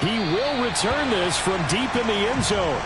He will return this from deep in the end zone.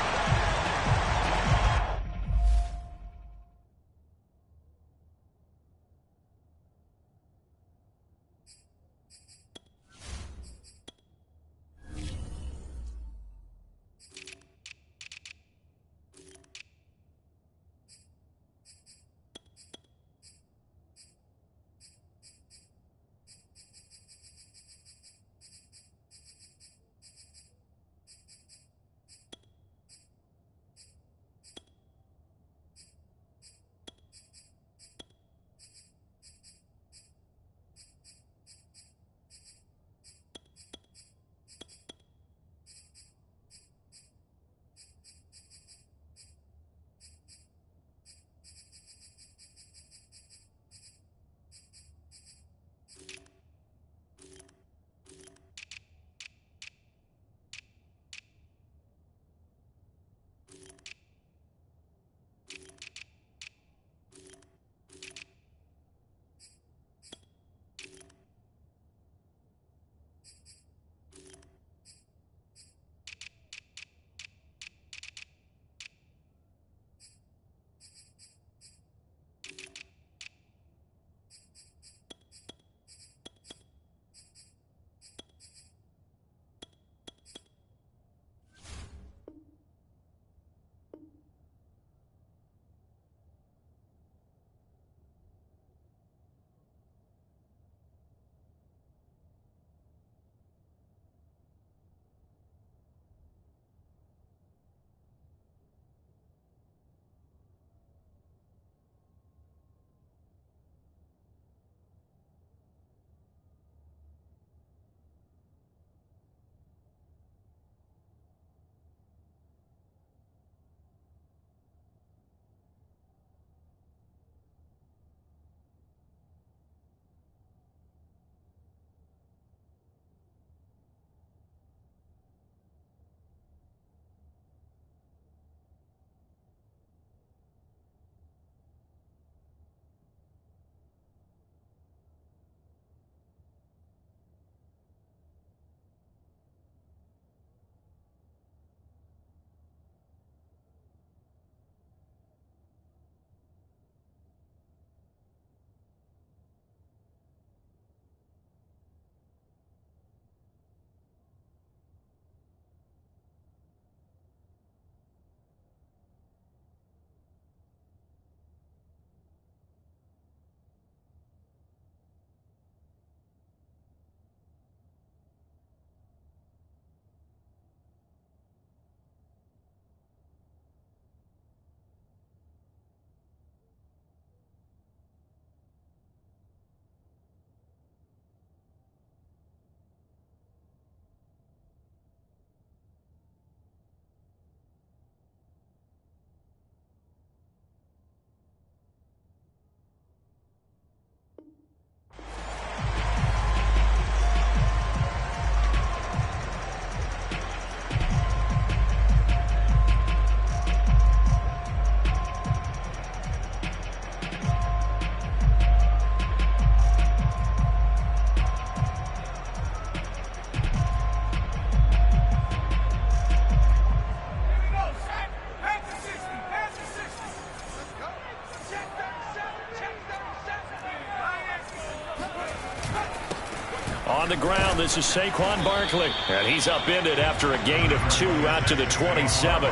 On the ground, this is Saquon Barkley. And he's upended after a gain of 2 out to the 27.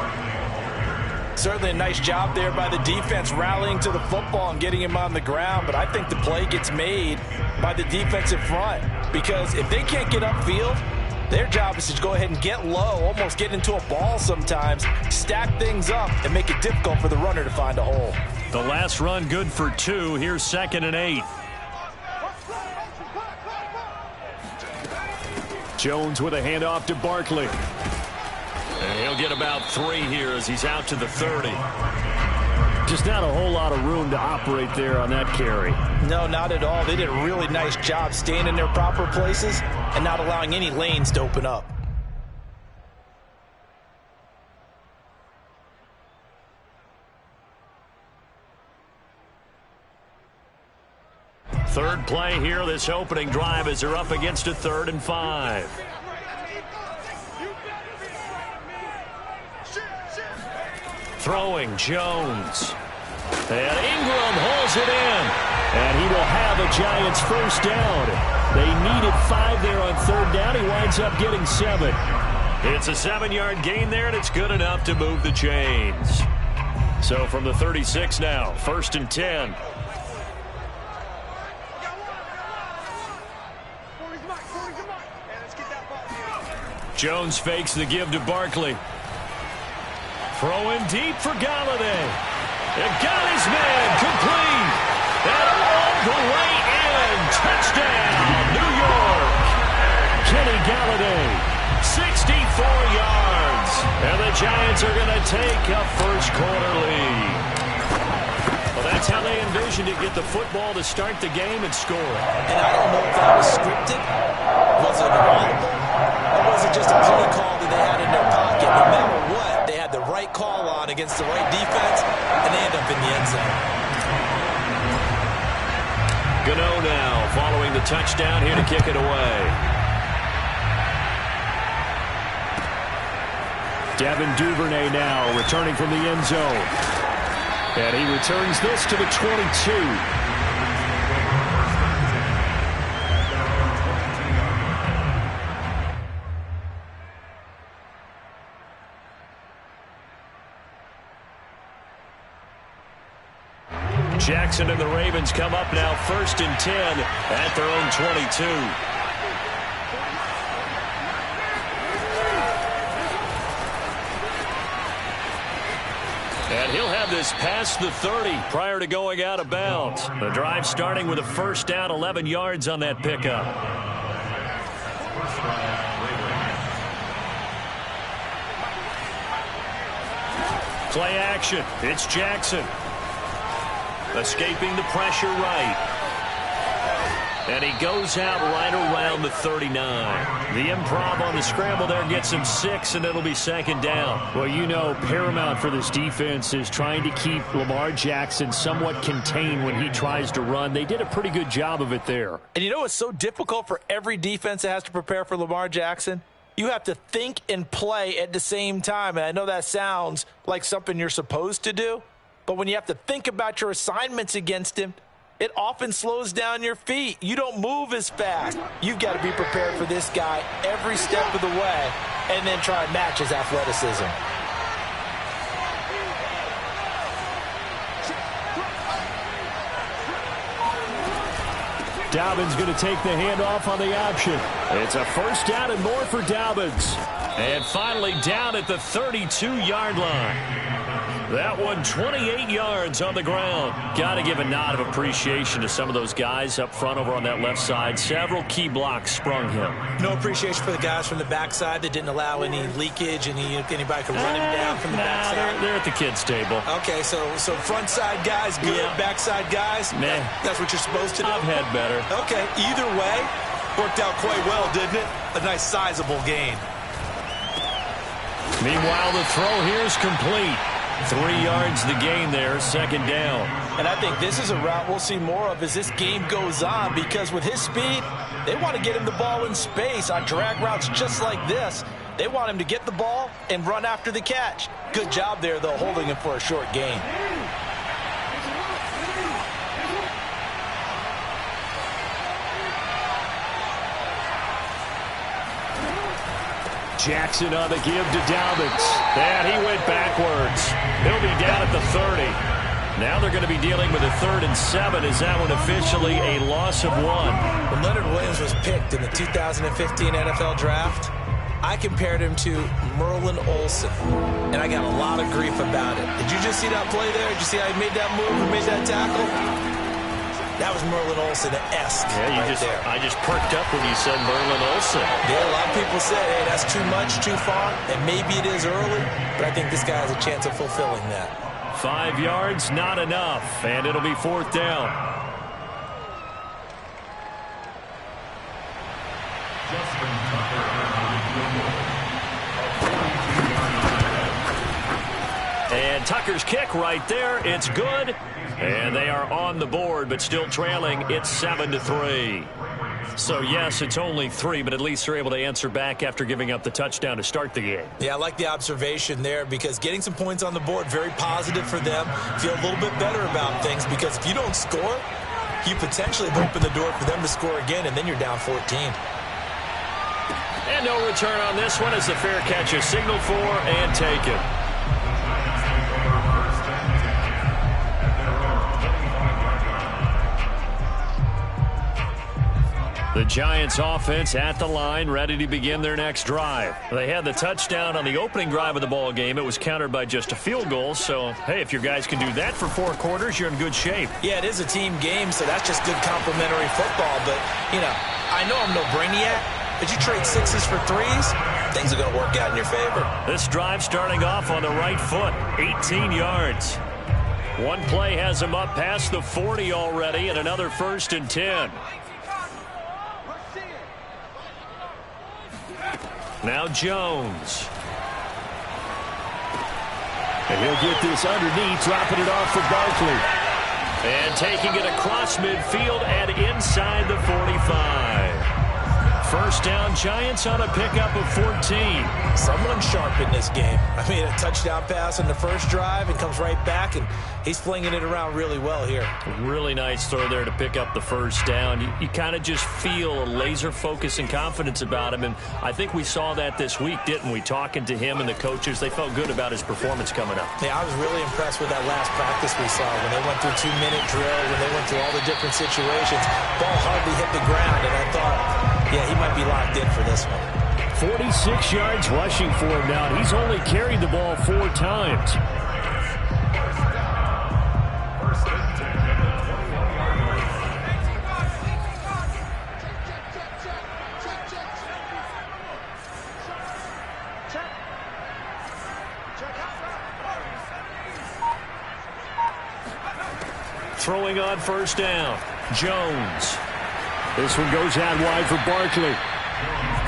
Certainly a nice job there by the defense rallying to the football and getting him on the ground. But I think the play gets made by the defensive front. Because if they can't get upfield, their job is to go ahead and get low, almost get into a ball sometimes, stack things up, and make it difficult for the runner to find a hole. The last run good for 2. Here's 2nd and 8. Jones with a handoff to Barkley. And he'll get about 3 here as he's out to the 30. Just not a whole lot of room to operate there on that carry. No, not at all. They did a really nice job staying in their proper places and not allowing any lanes to open up. Third play here, this opening drive, as they're up against a 3rd and 5. Throwing Jones. And Ingram hauls it in. And he will have a Giants first down. They needed 5 there on third down. He winds up getting 7. It's a 7-yard gain there, and it's good enough to move the chains. So from the 36 now, 1st and 10. Jones fakes the give to Barkley. Throwing deep for Galladay. And got his man complete. And all the way in. Touchdown, New York. Kenny Galladay, 64 yards. And the Giants are going to take a first-quarter lead. Well, that's how they envisioned it. Get the football to start the game and score. And I don't know if that was scripted. Was it audible? Or was it just a play call that they had in their pocket? No matter what, they had the right call on against the right defense, and they end up in the end zone. Gano now following the touchdown here to kick it away. Devin Duvernay now returning from the end zone. And he returns this to the 22. Jackson and the Ravens come up now 1st and 10 at their own 22. And he'll have this past the 30 prior to going out of bounds. The drive starting with a first down, 11 yards on that pickup. Play action. It's Jackson. Escaping the pressure right. And he goes out right around the 39. The improv on the scramble there gets him 6, and it'll be 2nd down. Well, you know, paramount for this defense is trying to keep Lamar Jackson somewhat contained when he tries to run. They did a pretty good job of it there. And you know what's so difficult for every defense that has to prepare for Lamar Jackson? You have to think and play at the same time. And I know that sounds like something you're supposed to do. But when you have to think about your assignments against him, it often slows down your feet. You don't move as fast. You've got to be prepared for this guy every step of the way and then try and match his athleticism. Dobbins going to take the handoff on the option. It's a first down and more for Dobbins. And finally down at the 32-yard line. That one 28 yards on the ground. Got to give a nod of appreciation to some of those guys up front over on that left side. Several key blocks sprung him. No appreciation for the guys from the backside that didn't allow any leakage, and anybody could run him down from the backside. They're at the kids' table. Okay, so front side guys good, yeah. Backside guys, man, that's what you're supposed to do? I've had better. Okay, either way, worked out quite well, didn't it? A nice sizable gain. Meanwhile, the throw here is complete. 3 yards the gain there, 2nd down. And I think this is a route we'll see more of as this game goes on, because with his speed, they want to get him the ball in space on drag routes just like this. They want him to get the ball and run after the catch. Good job there, though, holding him for a short gain. Jackson on the give to Dobbins. And he went backwards. He'll be down at the 30. Now they're going to be dealing with a 3rd and 7. Is that one officially a loss of 1? When Leonard Williams was picked in the 2015 NFL Draft, I compared him to Merlin Olsen, and I got a lot of grief about it. Did you just see that play there? Did you see how he made that move and made that tackle? That was Merlin Olsen-esque. Yeah, I just perked up when you said Merlin Olsen. Yeah, a lot of people say, hey, that's too much, too far, and maybe it is early, but I think this guy has a chance of fulfilling that. 5 yards, not enough, and it'll be 4th down. And Tucker's kick right there. It's good. And they are on the board, but still trailing. It's 7-3. So, yes, it's only 3, but at least they're able to answer back after giving up the touchdown to start the game. Yeah, I like the observation there because getting some points on the board, very positive for them. Feel a little bit better about things because if you don't score, you potentially have opened the door for them to score again, and then you're down 14. And no return on this one as the fair catch is signaled for and taken. The Giants offense at the line, ready to begin their next drive. They had the touchdown on the opening drive of the ball game. It was countered by just a field goal. So, hey, if your guys can do that for 4 quarters, you're in good shape. Yeah, it is a team game, so that's just good complimentary football. But, you know, I know I'm no brainiac, but you trade 6s for 3s, things are going to work out in your favor. This drive starting off on the right foot, 18 yards. One play has him up past the 40 already, and another 1st and 10. Now Jones. And he'll get this underneath, dropping it off for Barkley. And taking it across midfield and inside the 45. First down, Giants on a pickup of 14. Someone sharp in this game. I mean, a touchdown pass on the first drive and comes right back, and he's flinging it around really well here. Really nice throw there to pick up the first down. You kind of just feel a laser focus and confidence about him, and I think we saw that this week, didn't we? Talking to him and the coaches, they felt good about his performance coming up. Yeah, I was really impressed with that last practice we saw when they went through 2-minute drill, when they went through all the different situations. Ball hardly hit the ground, and I thought, yeah, he might be locked in for this one. 46 yards rushing for him now. He's only carried the ball 4 times. Throwing on first down, Jones. This one goes out wide for Barkley.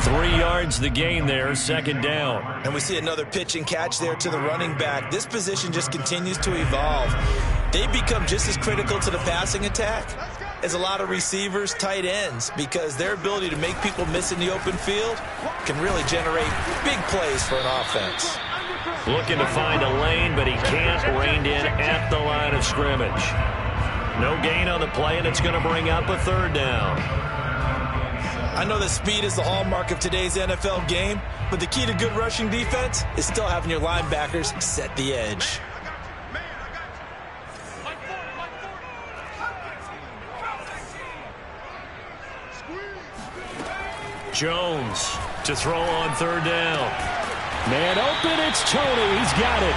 3 yards the gain there, 2nd down. And we see another pitch and catch there to the running back. This position just continues to evolve. They become just as critical to the passing attack as a lot of receivers, tight ends, because their ability to make people miss in the open field can really generate big plays for an offense. Looking to find a lane, but he can't. Reined in at the line of scrimmage. No gain on the play, and it's going to bring up a 3rd down. I know that speed is the hallmark of today's NFL game, but the key to good rushing defense is still having your linebackers set the edge. Jones to throw on 3rd down. Man open, it's Tony. He's got it.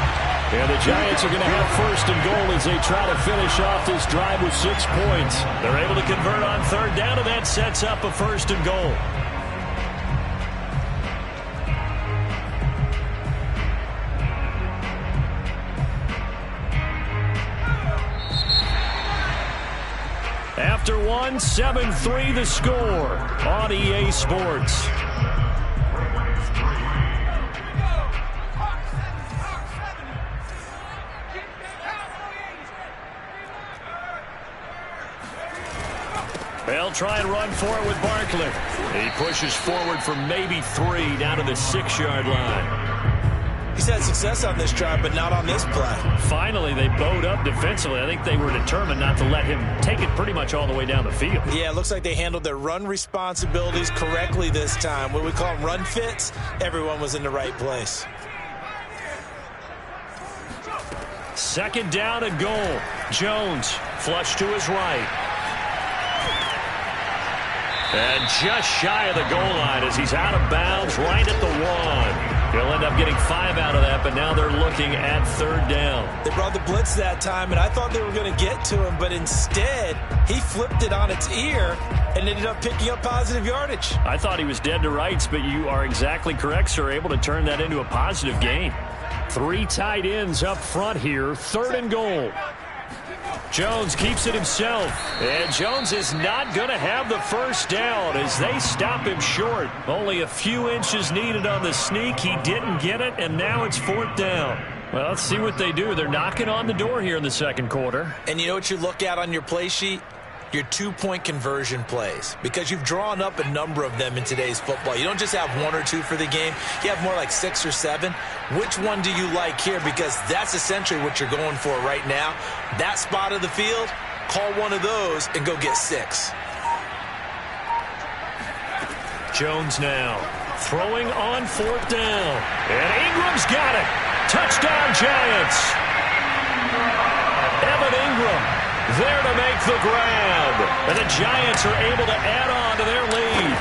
And the Giants are going to have 1st and goal as they try to finish off this drive with 6 points. They're able to convert on 3rd down, and that sets up a 1st and goal. After 1, 7-3 the score on EA Sports. They'll try and run for it with Barkley. He pushes forward for maybe 3 down to the 6-yard line. He's had success on this drive, but not on this play. Finally, they bowed up defensively. I think they were determined not to let him take it pretty much all the way down the field. Yeah, it looks like they handled their run responsibilities correctly this time. What we call them run fits, everyone was in the right place. 2nd down and goal. Jones flush to his right. And just shy of the goal line as he's out of bounds right at the 1. He'll end up getting 5 out of that, but now they're looking at 3rd down. They brought the blitz that time, and I thought they were going to get to him, but instead he flipped it on its ear and ended up picking up positive yardage. I thought he was dead to rights, but you are exactly correct, sir. Able to turn that into a positive gain. 3 tight ends up front here, 3rd and goal. Jones keeps it himself. And Jones is not going to have the 1st down as they stop him short. Only a few inches needed on the sneak. He didn't get it, and now it's 4th down. Well, let's see what they do. They're knocking on the door here in the 2nd quarter. And you know what you look at on your play sheet? your two-point conversion plays, because you've drawn up a number of them in today's football. You don't just have one or two for the game. You have more like 6 or 7. Which one do you like here? Because that's essentially what you're going for right now. That spot of the field, call one of those and go get 6. Jones now throwing on 4th down. And Ingram's got it. Touchdown, Giants. Evan Ingram there to make the grab. And the Giants are able to add on to their lead.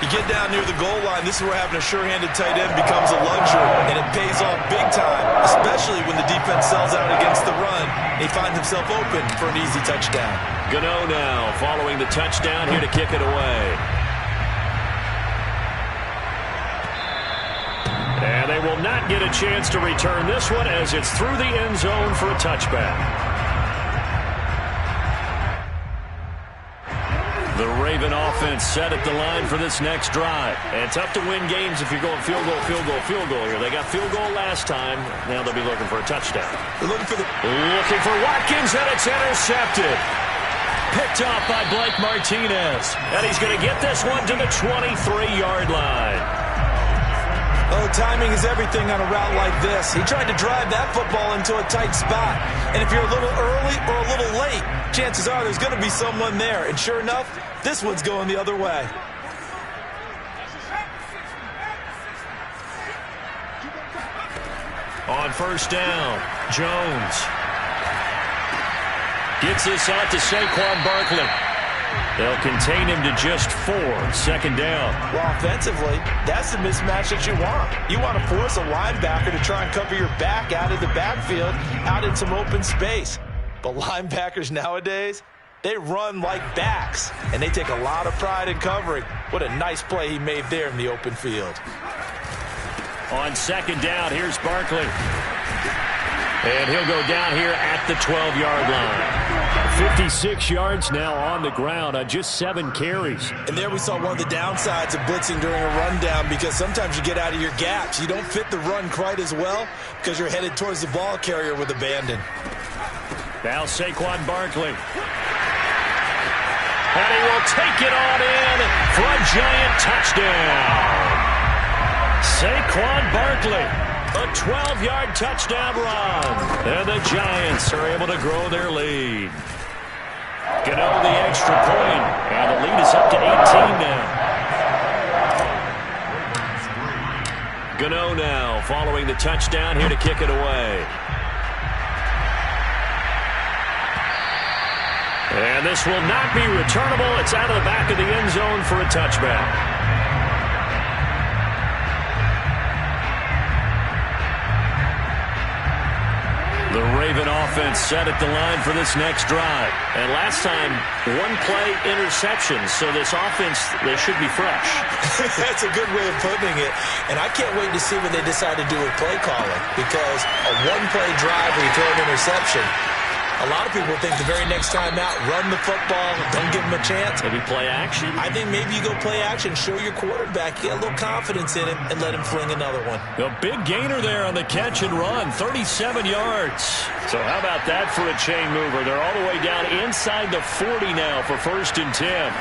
You get down near the goal line, this is where having a sure-handed tight end becomes a luxury, and it pays off big time, especially when the defense sells out against the run. He finds himself open for an easy touchdown. Gano now following the touchdown here to kick it away. And they will not get a chance to return this one as it's through the end zone for a touchback. The Raven offense set at the line for this next drive. And tough to win games if you're going field goal, field goal, field goal here. They got field goal last time. Now they'll be looking for a touchdown. They're looking for Watkins, and it's intercepted. Picked off by Blake Martinez. And he's going to get this one to the 23-yard line. Oh, timing is everything on a route like this. He tried to drive that football into a tight spot. And if you're a little early or a little late, chances are there's going to be someone there. And sure enough, this one's going the other way. On 1st down, Jones gets this out to Saquon Barkley. They'll contain him to just 4. 2nd down. Well, offensively, that's the mismatch that you want. You want to force a linebacker to try and cover your back out of the backfield, out in some open space. But linebackers nowadays, they run like backs, and they take a lot of pride in covering. What a nice play he made there in the open field. On 2nd down, here's Barkley. And he'll go down here at the 12-yard line. 56 yards now on the ground on just 7 carries. And there we saw one of the downsides of blitzing during a rundown, because sometimes you get out of your gaps. You don't fit the run quite as well because you're headed towards the ball carrier with abandon. Now Saquon Barkley. And he will take it on in for a Giant touchdown. Saquon Barkley. A 12-yard touchdown run. And the Giants are able to grow their lead. Gano the extra point. And the lead is up to 18 now. Gano now following the touchdown here to kick it away. And this will not be returnable. It's out of the back of the end zone for a touchback. The Raven offense set at the line for this next drive. And last time, 1-play interception. So this offense, they should be fresh. That's a good way of putting it. And I can't wait to see what they decide to do with play calling. Because a 1-play drive where you throw an interception, a lot of people think the very next time out, run the football, don't give him a chance. Maybe play action? I think maybe you go play action, show your quarterback, get a little confidence in him, and let him fling another one. A big gainer there on the catch and run, 37 yards. So how about that for a chain mover? They're all the way down inside the 40 now for 1st and 10.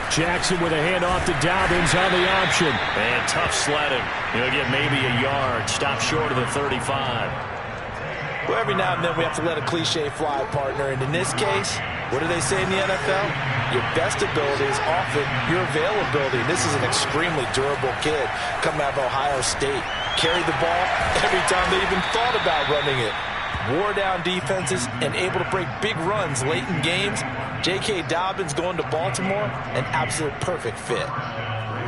Jackson with a handoff to Dobbins on the option. And tough sledding. He'll get maybe a yard. Stop short of the 35. Well, every now and then we have to let a cliche fly, partner. And in this case, what do they say in the NFL? Your best ability is often your availability. This is an extremely durable kid coming out of Ohio State. Carried the ball every time they even thought about running it. Wore down defenses and able to break big runs late in games. J.K. Dobbins going to Baltimore, an absolute perfect fit.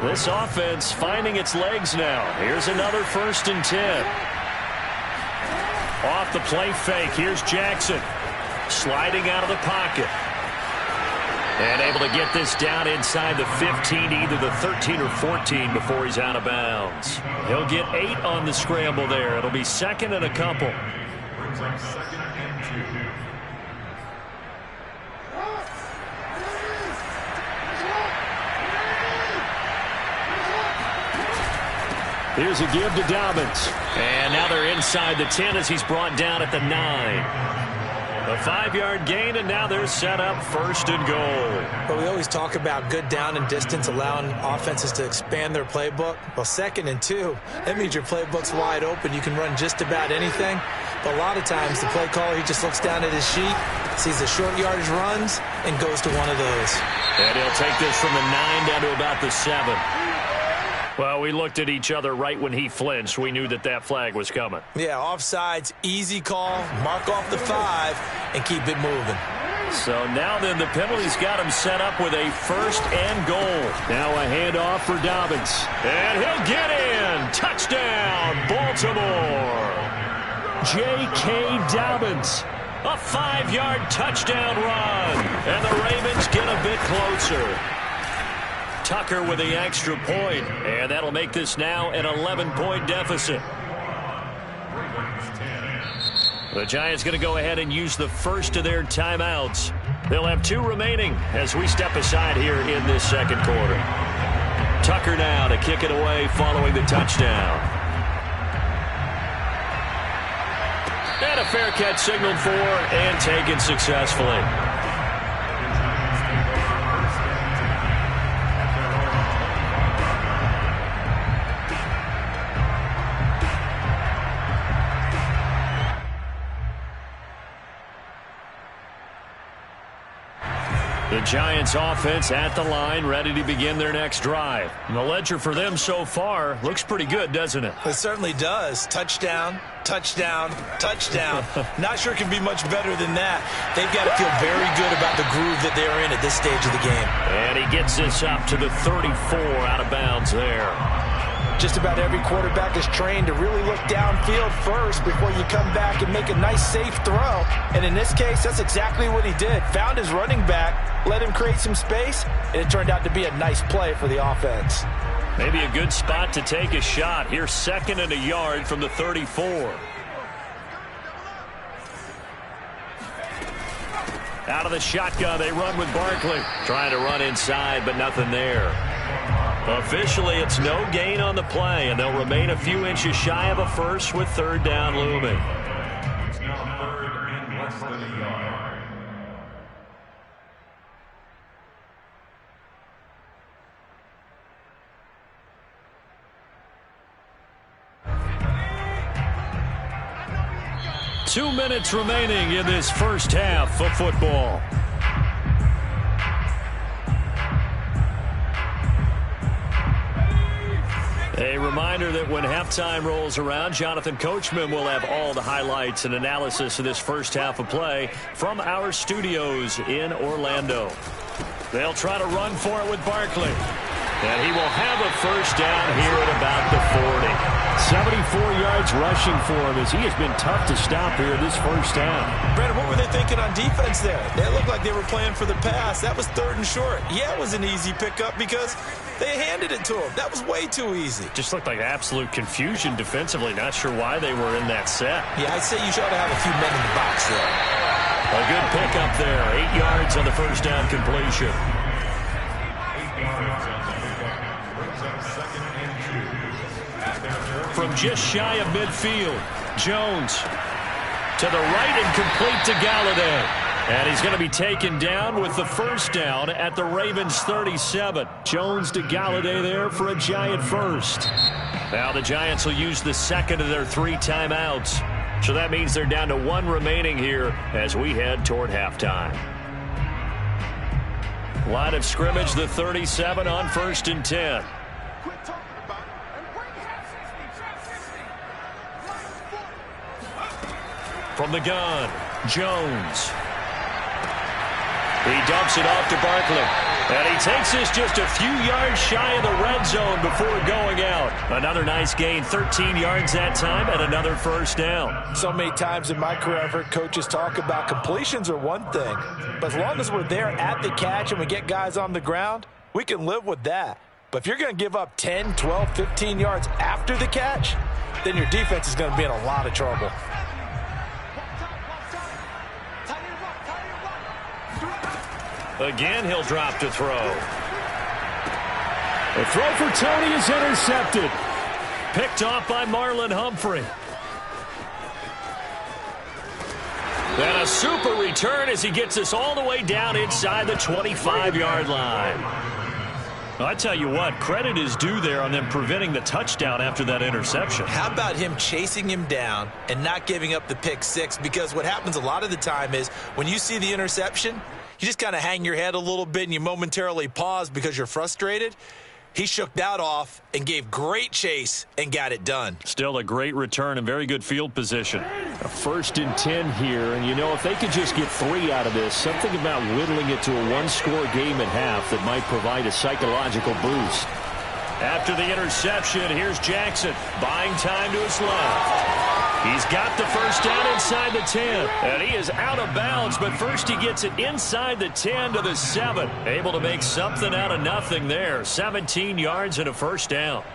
This offense finding its legs now. Here's another 1st and 10. Off the play fake, here's Jackson. Sliding out of the pocket. And able to get this down inside the 15, either the 13 or 14 before he's out of bounds. He'll get 8 on the scramble there. It'll be 2nd and a couple. Here's a give to Dobbins. And now they're inside the 10 as he's brought down at the 9. A 5-yard gain, and now they're set up 1st and goal. But we always talk about good down and distance, allowing offenses to expand their playbook. Well, 2nd and 2, that means your playbook's wide open. You can run just about anything. But a lot of times, the play caller, he just looks down at his sheet, sees the short yardage runs, and goes to one of those. And he'll take this from the 9 down to about the 7. Well, we looked at each other right when he flinched. We knew that that flag was coming. Yeah, offsides, easy call, mark off the 5, and keep it moving. So now then, the penalty's got him set up with a 1st and goal. Now a handoff for Dobbins. And he'll get in. Touchdown, Baltimore. J.K. Dobbins. A 5-yard touchdown run. And the Ravens get a bit closer. Tucker with the extra point, and that'll make this now an 11-point deficit. The Giants going to go ahead and use the first of their timeouts. They'll have 2 remaining as we step aside here in this 2nd quarter. Tucker now to kick it away following the touchdown. And a fair catch signaled for and taken successfully. The Giants offense at the line, ready to begin their next drive. And the ledger for them so far looks pretty good, doesn't it? It certainly does. Touchdown, touchdown, touchdown. Not sure it can be much better than that. They've got to feel very good about the groove that they're in at this stage of the game. And he gets this up to the 34 out of bounds there. Just about every quarterback is trained to really look downfield first before you come back and make a nice, safe throw. And in this case, that's exactly what he did. Found his running back, let him create some space, and it turned out to be a nice play for the offense. Maybe a good spot to take a shot. Here's 2nd and a yard from the 34. Out of the shotgun, they run with Barkley. Trying to run inside, but nothing there. Officially, it's no gain on the play, and they'll remain a few inches shy of a first with 3rd down looming. It's now 3rd and less than a yard. Two minutes remaining in this first half of football. A reminder that when halftime rolls around, Jonathan Coachman will have all the highlights and analysis of this first half of play from our studios in Orlando. They'll try to run for it with Barkley. And he will have a 1st down here at about the 40. 74 yards rushing for him as he has been tough to stop here this first down. Brandon, what were they thinking on defense there? They looked like they were playing for the pass. That was 3rd and short. Yeah, it was an easy pickup because they handed it to him. That was way too easy. Just looked like absolute confusion defensively. Not sure why they were in that set. Yeah, I'd say you should have a few men in the box there. A good pickup there. 8 yards on the 1st down completion. 8 yards on the pickup. Brings up 2nd and 2. From just shy of midfield, Jones to the right and complete to Galladay. And he's going to be taken down with the 1st down at the Ravens 37. Jones to Galladay there for a Giant 1st. Now the Giants will use the 2nd of their 3 timeouts. So that means they're down to 1 remaining here as we head toward halftime. Line of scrimmage, the 37 on 1st and 10. From the gun, Jones. He dumps it off to Barkley. And he takes this just a few yards shy of the red zone before going out. Another nice gain, 13 yards that time, and another 1st down. So many times in my career, I've heard coaches talk about completions are one thing. But as long as we're there at the catch and we get guys on the ground, we can live with that. But if you're going to give up 10, 12, 15 yards after the catch, then your defense is going to be in a lot of trouble. Again, he'll drop to throw. The throw for Tony is intercepted. Picked off by Marlon Humphrey. And a super return as he gets us all the way down inside the 25-yard line. Well, I tell you what, credit is due there on them preventing the touchdown after that interception. How about him chasing him down and not giving up the pick six? Because what happens a lot of the time is when you see the interception, you just kind of hang your head a little bit and you momentarily pause because you're frustrated. He shook that off and gave great chase and got it done. Still a great return and very good field position. A 1st and 10 here, and you know, if they could just get 3 out of this, something about whittling it to a one-score game at half that might provide a psychological boost. After the interception, here's Jackson, buying time to his left. He's got the first down inside the 10, and he is out of bounds, but first he gets it inside the 10 to the 7. Able to make something out of nothing there. 17 yards and a first down.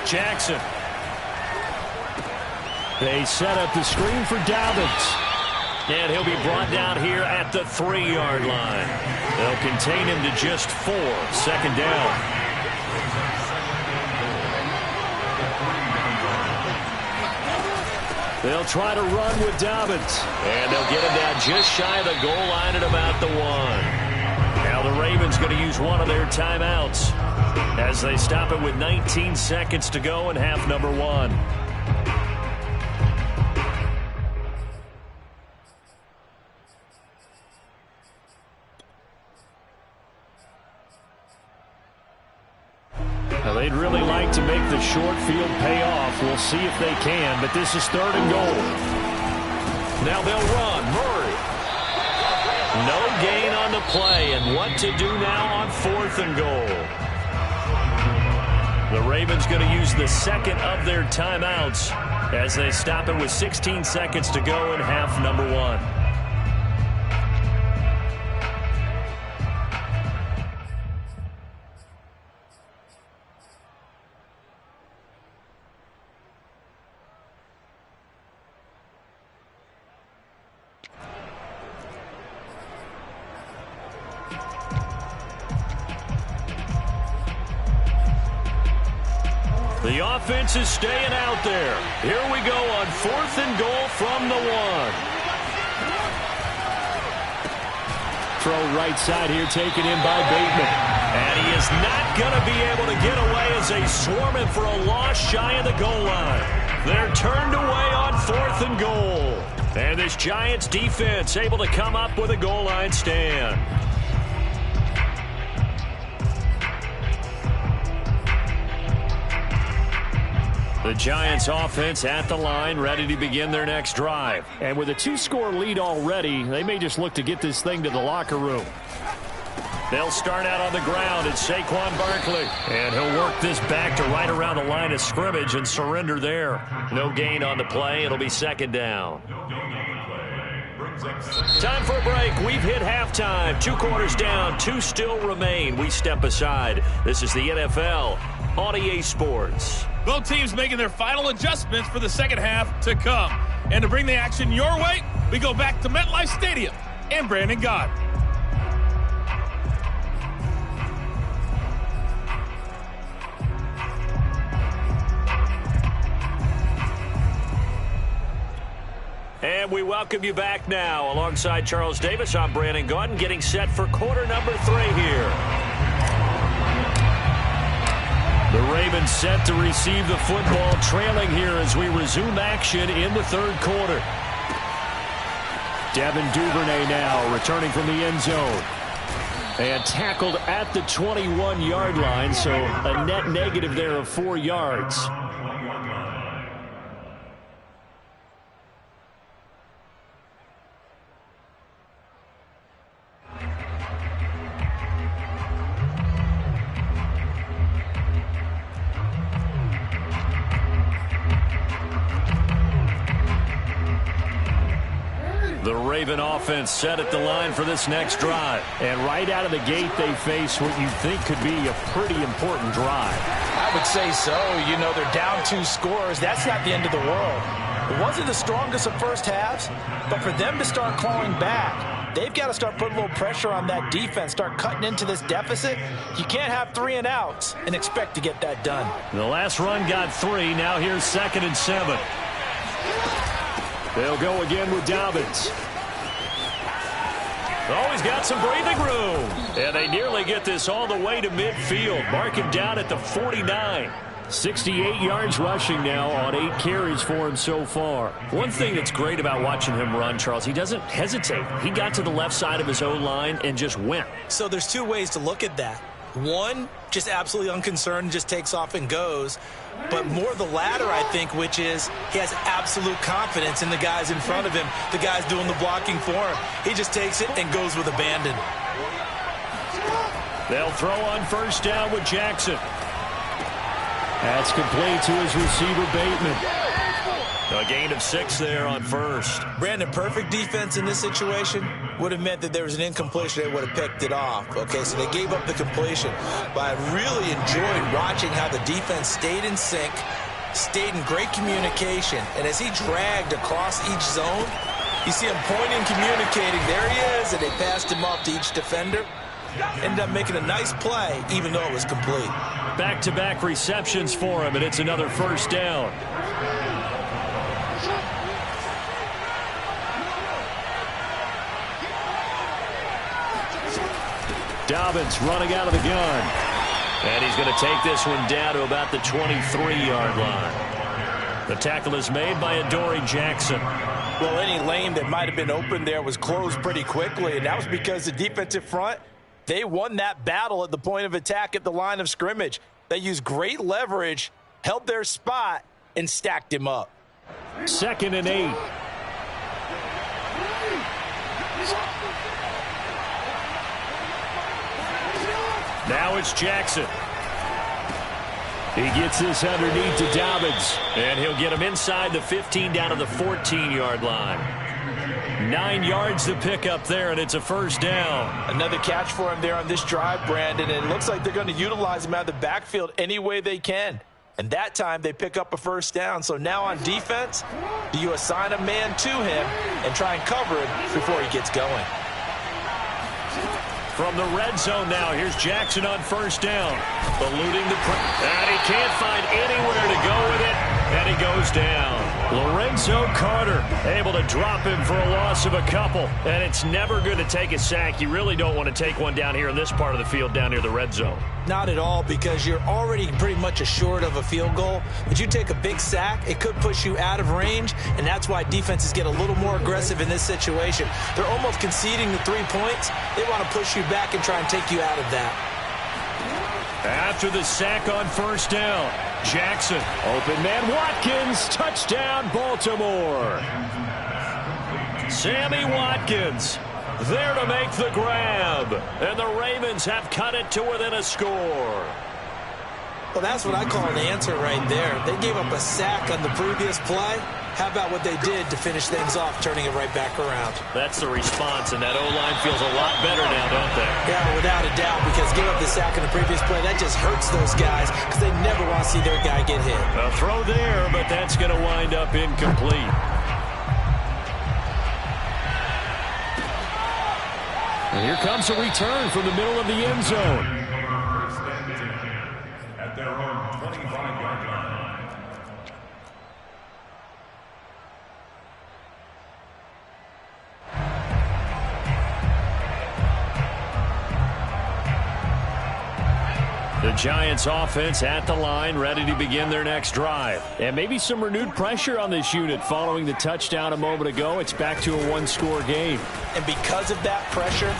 Jackson. They set up the screen for Dobbins. And he'll be brought down here at the 3-yard line. They'll contain him to just 4. 2nd down. They'll try to run with Dobbins. And they'll get him down just shy of the goal line at about the 1. Now the Ravens going to use one of their timeouts as they stop it with 19 seconds to go in half number 1. Now they'd really like to make the short field pay off. We'll see if they can, but this is 3rd and goal. Now they'll run. Murray. No gain on the play, and what to do now on 4th and goal. The Ravens going to use the 2nd of their timeouts as they stop it with 16 seconds to go in half number 1. The offense is staying out there. Here we go on 4th and goal from the 1. Throw right side here taken in by Bateman. And he is not going to be able to get away as they swarm him for a loss shy of the goal line. They're turned away on 4th and goal. And this Giants defense able to come up with a goal line stand. The Giants offense at the line, ready to begin their next drive. And with a 2-score lead already, they may just look to get this thing to the locker room. They'll start out on the ground. It's Saquon Barkley. And he'll work this back to right around the line of scrimmage and surrender there. No gain on the play. It'll be 2nd down. Time for a break. We've hit halftime. 2 quarters down. 2 still remain. We step aside. This is the NFL on EA Sports. Both teams making their final adjustments for the 2nd half to come. And to bring the action your way, we go back to MetLife Stadium and Brandon Gaudin. And we welcome you back now. Alongside Charles Davis, I'm Brandon Gaudin, getting set for quarter number 3 here. The Ravens set to receive the football, trailing here as we resume action in the 3rd quarter. Devin Duvernay now returning from the end zone. And tackled at the 21-yard line, so a net negative there of 4 yards. The Raven offense set at the line for this next drive. And right out of the gate, they face what you think could be a pretty important drive. I would say so. You know, they're down 2 scores. That's not the end of the world. It wasn't the strongest of first halves, but for them to start clawing back, they've got to start putting a little pressure on that defense, start cutting into this deficit. You can't have 3 and outs and expect to get that done. The last run got 3. Now here's 2nd and 7. They'll go again with Dobbins. Oh, he's got some breathing room. And they nearly get this all the way to midfield. Mark him down at the 49. 68 yards rushing now on 8 carries for him so far. One thing that's great about watching him run, Charles, he doesn't hesitate. He got to the left side of his own line and just went. So there's 2 ways to look at that. One, just absolutely unconcerned, just takes off and goes. But more the latter, I think, which is he has absolute confidence in the guys in front of him, the guys doing the blocking for him. He just takes it and goes with abandon. They'll throw on first down with Jackson. That's complete to his receiver, Bateman. A gain of 6 there on first. Brandon, perfect defense in this situation would have meant that there was an incompletion. They would have picked it off. Okay, so they gave up the completion. But I really enjoyed watching how the defense stayed in sync, stayed in great communication. And as he dragged across each zone, you see him pointing, communicating. There he is, and they passed him off to each defender. Ended up making a nice play, even though it was complete. Back-to-back receptions for him, and it's another first down. Dobbins running out of the gun. And he's going to take this one down to about the 23-yard line. The tackle is made by Adoree Jackson. Well, any lane that might have been open there was closed pretty quickly, and that was because the defensive front, they won that battle at the point of attack at the line of scrimmage. They used great leverage, held their spot, and stacked him up. 2nd and 8. Now it's Jackson. He gets this underneath to Dobbins, and he'll get him inside the 15 down to the 14-yard line. 9 yards to pick up there, and it's a first down. Another catch for him there on this drive, Brandon, and it looks like they're going to utilize him out of the backfield any way they can. And that time they pick up a first down. So now on defense, do you assign a man to him and try and cover him before he gets going? From the red zone now, here's Jackson on first down. Eluding the and he can't find anywhere to go with it, and he goes down. Lorenzo Carter able to drop him for a loss of a couple, and it's never good to take a sack. You really don't want to take one down here in this part of the field down near the red zone. Not at all, because you're already pretty much assured of a field goal. But you take a big sack, it could push you out of range, and that's why defenses get a little more aggressive in this situation. They're almost conceding the 3 points. They want to push you back and try and take you out of that. After the sack on first down, Jackson, open man Watkins, touchdown Baltimore. Sammy Watkins there to make the grab, and the Ravens have cut it to within a score. Well, that's what I call an answer right there. They gave up a sack on the previous play. How about what they did to finish things off, turning it right back around? That's the response, and that O-line feels a lot better now, don't they? Yeah, without a doubt, because giving up the sack in the previous play, that just hurts those guys because they never want to see their guy get hit. A throw there, but that's going to wind up incomplete. And here comes a return from the middle of the end zone. At their own 25-yard line. The Giants offense at the line, ready to begin their next drive. And maybe some renewed pressure on this unit following the touchdown a moment ago. It's back to a one-score game. And because of that pressure,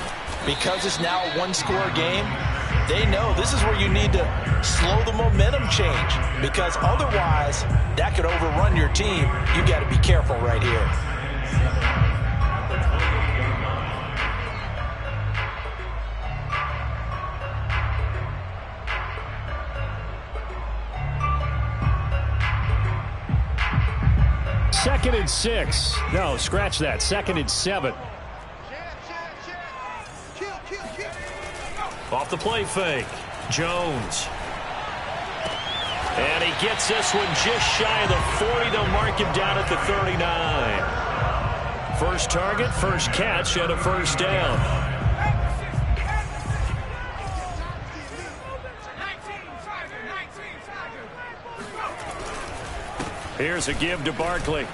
because it's now a one-score game, they know this is where you need to slow the momentum change, because otherwise that could overrun your team. You got to be careful right here. Second and 6. No, scratch that. 2nd and 7. Off the play fake. Jones. And he gets this one just shy of the 40. They'll mark him down at the 39. First target, first catch, and a first down. Here's a give to Barkley.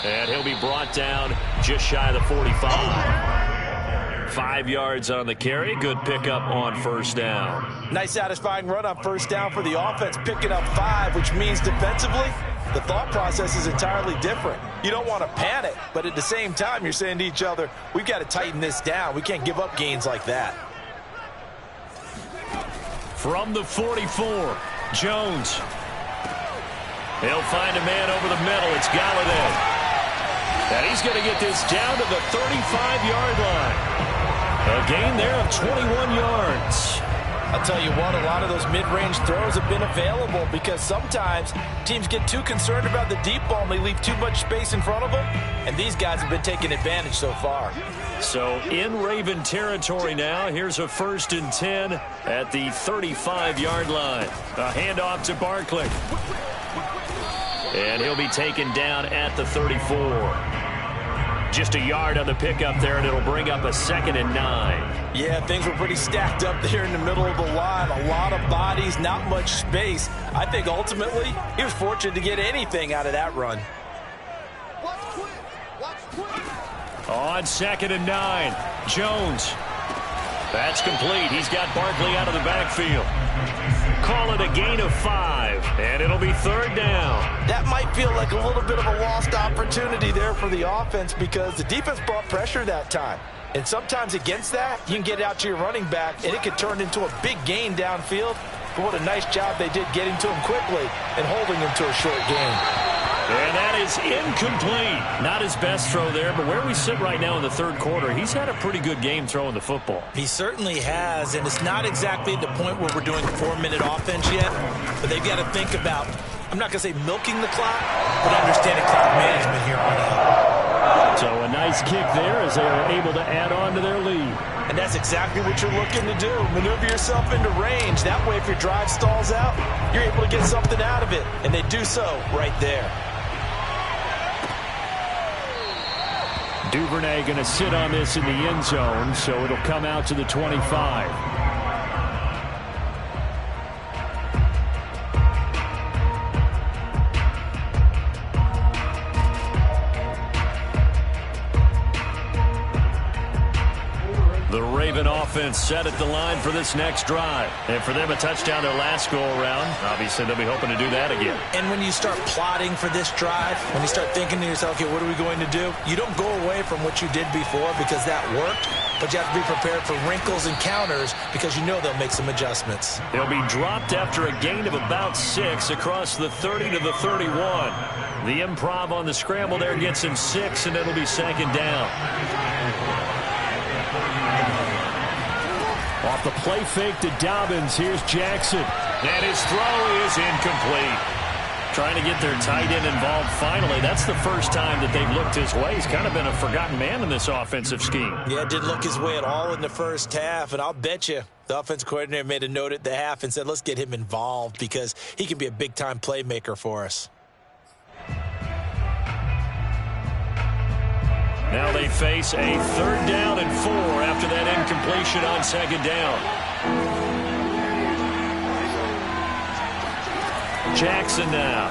And he'll be brought down just shy of the 45. 5 yards on the carry. Good pickup on first down. Nice satisfying run on first down for the offense, picking up 5, which means defensively, the thought process is entirely different. You don't want to panic, but at the same time, you're saying to each other, we've got to tighten this down. We can't give up gains like that. From the 44, Jones. He'll find a man over the middle. It's Galladay. And he's going to get this down to the 35-yard line. A gain there of 21 yards. I'll tell you what, a lot of those mid-range throws have been available because sometimes teams get too concerned about the deep ball and they leave too much space in front of them, and these guys have been taking advantage so far. So in Raven territory now, here's a 1st and 10 at the 35-yard line. A handoff to Barkley. And he'll be taken down at the 34. Just a yard on the pickup there, and it'll bring up a 2nd and 9. Yeah, things were pretty stacked up there in the middle of the line. A lot of bodies, not much space. I think ultimately he was fortunate to get anything out of that run. On 2nd and 9, Jones. That's complete. He's got Barkley out of the backfield. Call it a gain of 5, and it'll be 3rd down. That might feel like a little bit of a lost opportunity there for the offense because the defense brought pressure that time. And sometimes against that, you can get out to your running back, and it could turn into a big gain downfield. But what a nice job they did getting to him quickly and holding him to a short gain. And that is incomplete. Not his best throw there, but where we sit right now in the 3rd quarter, he's had a pretty good game throwing the football. He certainly has, and it's not exactly at the point where we're doing 4-minute offense yet, but they've got to think about, I'm not going to say milking the clock, but understanding clock management here on out. So a nice kick there as they are able to add on to their lead. And that's exactly what you're looking to do. Maneuver yourself into range. That way, if your drive stalls out, you're able to get something out of it, and they do so right there. Duvernay going to sit on this in the end zone, so it'll come out to the 25. The Raven offense set at the line for this next drive. And for them, a touchdown their last go-around. Obviously, they'll be hoping to do that again. And when you start plotting for this drive, when you start thinking to yourself, okay, what are we going to do? You don't go away from what you did before because that worked, but you have to be prepared for wrinkles and counters because you know they'll make some adjustments. They'll be dropped after a gain of about 6 across the 30 to the 31. The improv on the scramble there gets him 6, and it'll be 2nd down. Off the play fake to Dobbins, here's Jackson. And his throw is incomplete. Trying to get their tight end involved finally. That's the first time that they've looked his way. He's kind of been a forgotten man in this offensive scheme. Yeah, didn't look his way at all in the first half, and I'll bet you the offensive coordinator made a note at the half and said, let's get him involved because he can be a big-time playmaker for us. Now they face a 3rd down and 4 after that incompletion on 2nd down. Jackson now.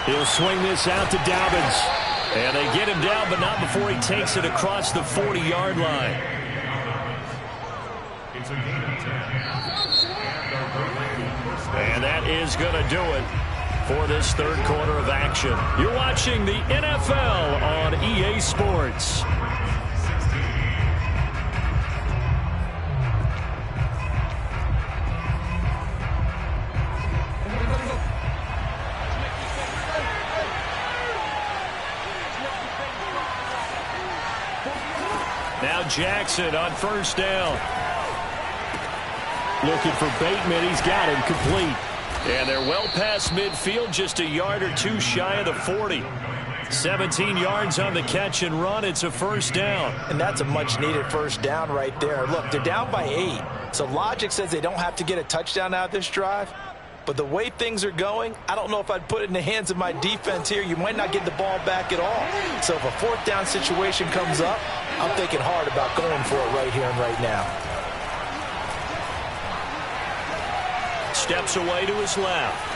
He'll swing this out to Dobbins. And they get him down, but not before he takes it across the 40-yard line. And that is going to do it for this 3rd quarter of action. You're watching the NFL on EA Sports. Now Jackson on 1st down. Looking for Bateman. He's got him complete. And they're well past midfield, just a yard or 2 shy of the 40. 17 yards on the catch and run. It's a 1st down. And that's a much-needed 1st down right there. Look, they're down by 8. So logic says they don't have to get a touchdown out of this drive. But the way things are going, I don't know if I'd put it in the hands of my defense here. You might not get the ball back at all. So if a fourth down situation comes up, I'm thinking hard about going for it right here and right now. Steps away to his left.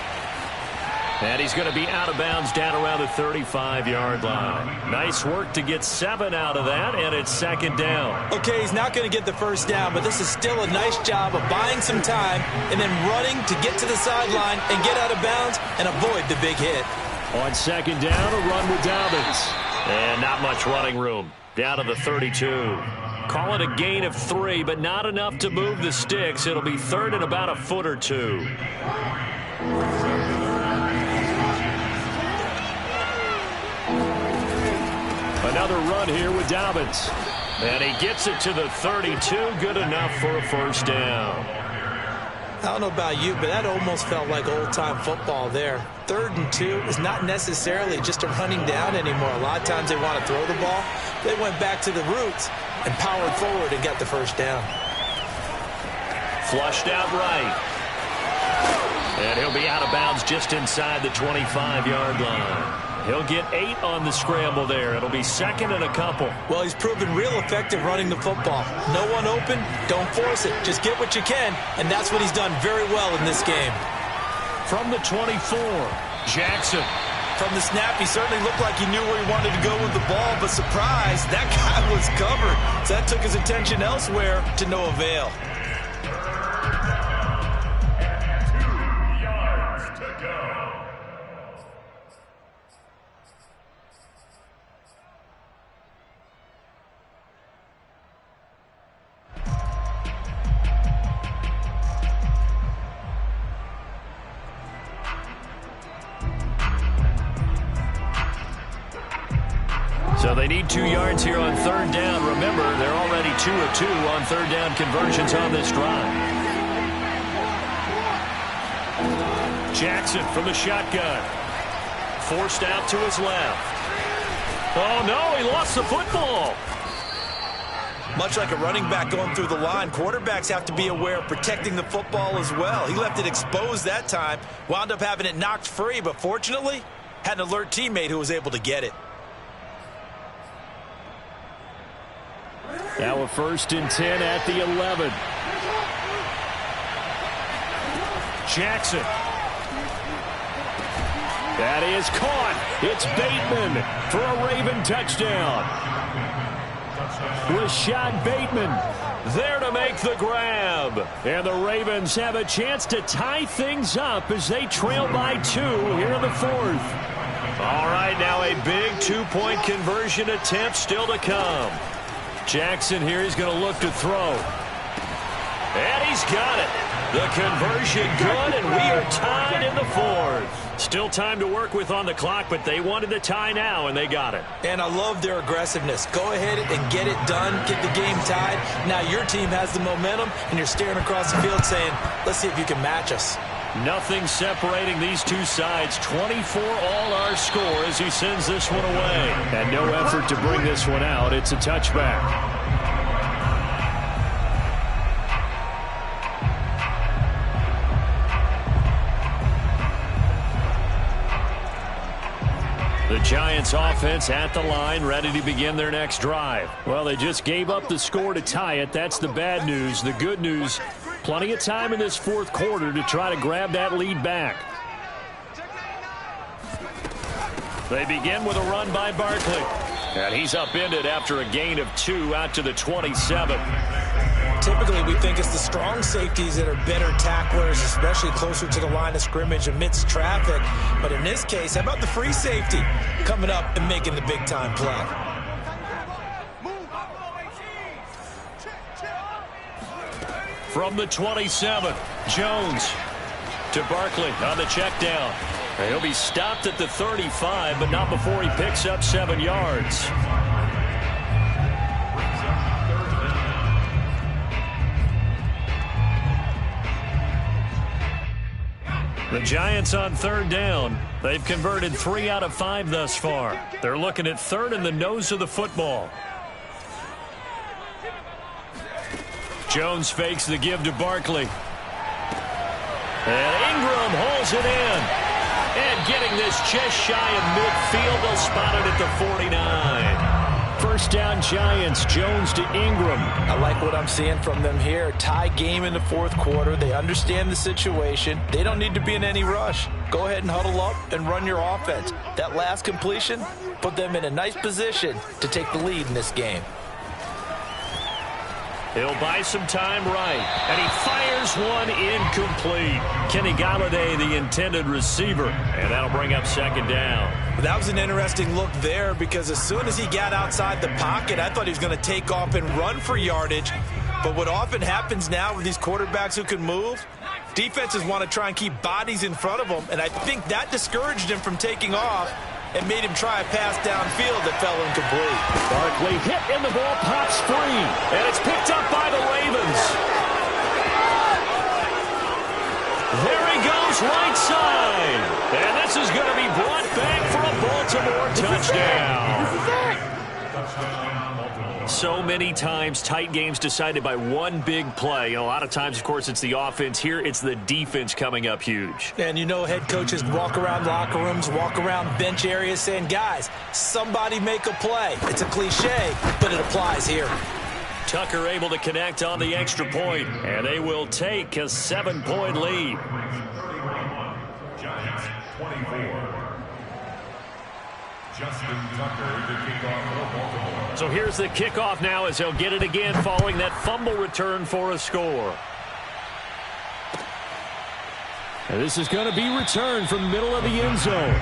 And he's going to be out of bounds down around the 35-yard line. Nice work to get 7 out of that, and it's second down. Okay, he's not going to get the first down, but this is still a nice job of buying some time and then running to get to the sideline and get out of bounds and avoid the big hit. On second down, a run with Dobbins. And not much running room. Down to the 32. Call it a gain of 3, but not enough to move the sticks. It'll be third and about a foot or two. Another run here with Dobbins. And he gets it to the 32. Good enough for a first down. I don't know about you, but that almost felt like old-time football there. 3rd and 2 is not necessarily just a running down anymore. A lot of times they want to throw the ball. They went back to the roots and powered forward and got the first down. Flushed out right. And he'll be out of bounds just inside the 25-yard line. He'll get 8 on the scramble there. It'll be second and a couple. Well, he's proven real effective running the football. No one open, don't force it. Just get what you can, and that's what he's done very well in this game. From the 24, Jackson. From the snap, he certainly looked like he knew where he wanted to go with the ball, but surprise, that guy was covered. So that took his attention elsewhere to no avail. 2 yards to go. So they need 2 yards here on third down. Remember, they're already 2 of 2 on third down conversions on this drive. Jackson from the shotgun. Forced out to his left. Oh, no, he lost the football. Much like a running back going through the line, quarterbacks have to be aware of protecting the football as well. He left it exposed that time, wound up having it knocked free, but fortunately, had an alert teammate who was able to get it. Now a 1st and 10 at the 11. Jackson. That is caught. It's Bateman for a Raven touchdown. Rashad Bateman there to make the grab. And the Ravens have a chance to tie things up as they trail by 2 here in the 4th. All right, now a big 2-point conversion attempt still to come. Jackson here is going to look to throw. And he's got it. The conversion good, and we are tied in the 4th. Still time to work with on the clock, but they wanted the tie now, and they got it. And I love their aggressiveness. Go ahead and get it done, get the game tied. Now your team has the momentum, and you're staring across the field saying, let's see if you can match us. Nothing separating these two sides. 24 all our score as he sends this one away. And no effort to bring this one out. It's a touchback. The Giants offense at the line, ready to begin their next drive. Well, they just gave up the score to tie it. That's the bad news. The good news, plenty of time in this 4th quarter to try to grab that lead back. They begin with a run by Barkley. And he's upended after a gain of 2 out to the 27. Typically, we think it's the strong safeties that are better tacklers, especially closer to the line of scrimmage amidst traffic. But in this case, how about the free safety coming up and making the big-time play? From the 27, Jones to Barkley on the check down. He'll be stopped at the 35, but not before he picks up 7 yards. The Giants on 3rd down. They've converted 3 out of 5 thus far. They're looking at 3rd in the nose of the football. Jones fakes the give to Barkley. And Ingram holds it in. And getting this just shy of midfield, they'll spot it at the 49. First down Giants, Jones to Ingram. I like what I'm seeing from them here. Tie game in the fourth quarter. They understand the situation. They don't need to be in any rush. Go ahead and huddle up and run your offense. That last completion put them in a nice position to take the lead in this game. He'll buy some time right. And he fires one incomplete. Kenny Galladay, the intended receiver. And that'll bring up second down. That was an interesting look there because as soon as he got outside the pocket, I thought he was going to take off and run for yardage. But what often happens now with these quarterbacks who can move, defenses want to try and keep bodies in front of them. And I think that discouraged him from taking off and made him try a pass downfield that fell incomplete. Barkley hit and the ball pops free. And it's picked up by the Ravens. There he goes, right side. And this is going to be brought back for a Baltimore touchdown. So many times, tight games decided by one big play. A lot of times, of course, it's the offense. Here, it's the defense coming up huge. And you know head coaches walk around locker rooms, walk around bench areas saying, guys, somebody make a play. It's a cliche, but it applies here. Tucker able to connect on the extra point, and they will take a 7-point lead. Giants 24. Justin Tucker to kick off for Baltimore. So here's the kickoff now as they'll get it again following that fumble return for a score. And this is going to be returned from the middle of the end zone.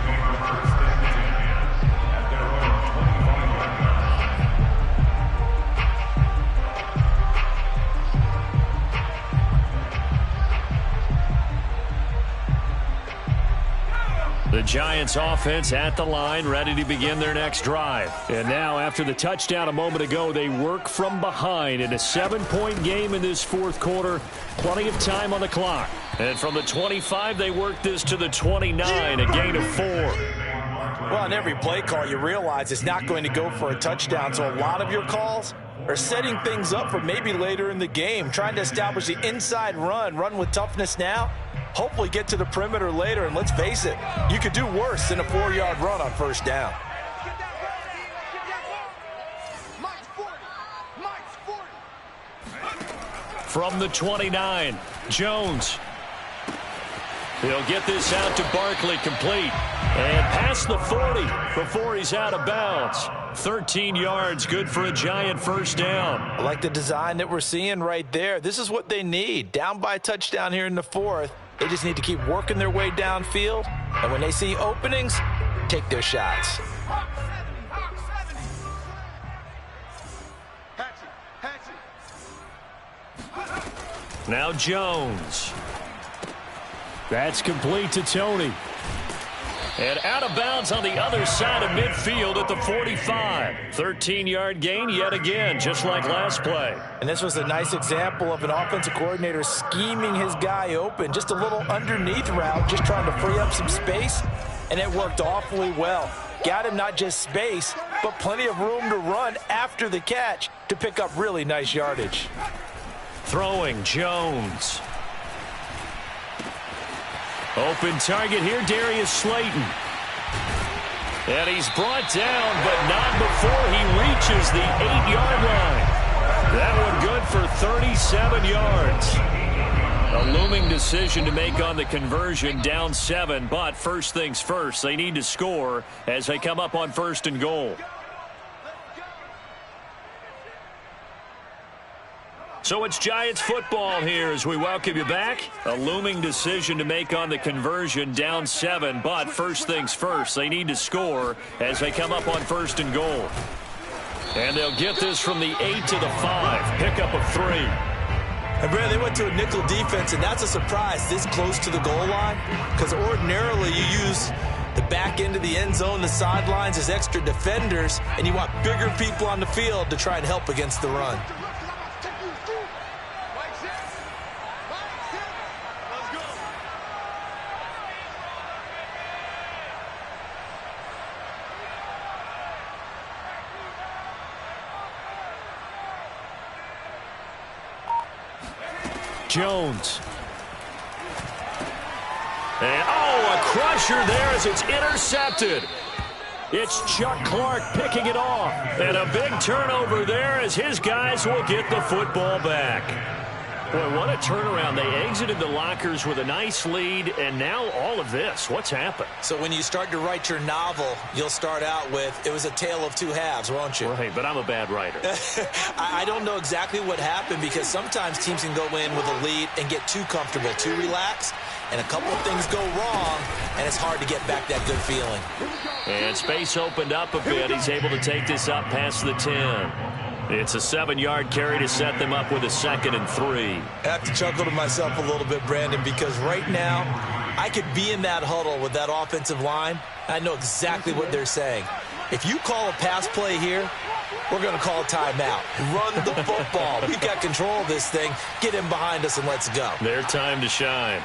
The Giants offense at the line, ready to begin their next drive. And now, after the touchdown a moment ago, they work from behind in a 7-point game in this fourth quarter. Plenty of time on the clock. And from the 25, they work this to the 29, a gain of 4. Well, on every play call, you realize it's not going to go for a touchdown, so a lot of your calls are setting things up for maybe later in the game, trying to establish the inside run with toughness now, hopefully get to the perimeter later, and let's face it, you could do worse than a 4-yard run on first down. From the 29, Jones. He'll get this out to Barkley, complete. And past the 40 before he's out of bounds. 13 yards, good for a Giant first down. I like the design that we're seeing right there. This is what they need. Down by a touchdown here in the fourth. They just need to keep working their way downfield. And when they see openings, take their shots. Now Jones. That's complete to Tony. And out of bounds on the other side of midfield at the 45. 13-yard gain yet again, just like last play. And this was a nice example of an offensive coordinator scheming his guy open. Just a little underneath route, just trying to free up some space. And it worked awfully well. Got him not just space, but plenty of room to run after the catch to pick up really nice yardage. Throwing, Jones. Open target here, Darius Slayton. And he's brought down, but not before he reaches the 8-yard line. That one good for 37 yards. A looming decision to make on the conversion, down 7, but first things first, they need to score as they come up on 1st and goal. So it's Giants football here as we welcome you back. A looming decision to make on the conversion, down 7, but first things first, they need to score as they come up on 1st and goal. And they'll get this from the 8 to the 5, pickup of 3. And Brad, they went to a nickel defense, and that's a surprise this close to the goal line, because ordinarily you use the back end of the end zone, the sidelines as extra defenders, and you want bigger people on the field to try and help against the run. Jones. And, a crusher there as it's intercepted. It's Chuck Clark picking it off. And a big turnover there as his guys will get the football back. Boy, what a turnaround. They exited the lockers with a nice lead, and now all of this. What's happened? So when you start to write your novel, you'll start out with, it was a tale of two halves, won't you? Right, but I'm a bad writer. I don't know exactly what happened because sometimes teams can go in with a lead and get too comfortable, too relaxed, and a couple of things go wrong, and it's hard to get back that good feeling. And space opened up a bit. He's able to take this up past the 10. It's a 7-yard carry to set them up with a 2nd and 3. I have to chuckle to myself a little bit, Brandon, because right now I could be in that huddle with that offensive line. I know exactly what they're saying. If you call a pass play here, we're going to call a timeout. Run the football. We've got control of this thing. Get him behind us and let's go. Their time to shine.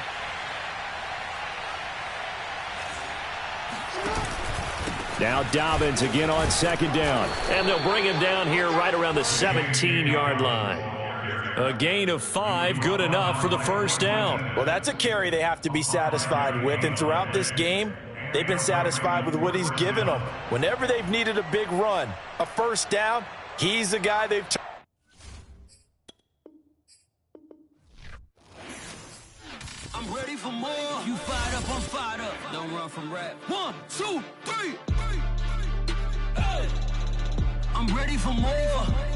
Now Dobbins again on 2nd down. And they'll bring him down here right around the 17-yard line. A gain of 5, good enough for the 1st down. Well, that's a carry they have to be satisfied with. And throughout this game, they've been satisfied with what he's given them. Whenever they've needed a big run, a 1st down, he's the guy they've turned. I'm ready for more. You fired up, I'm fired up. Don't run from rap. 1, 2, 3. Hey. I'm ready for more.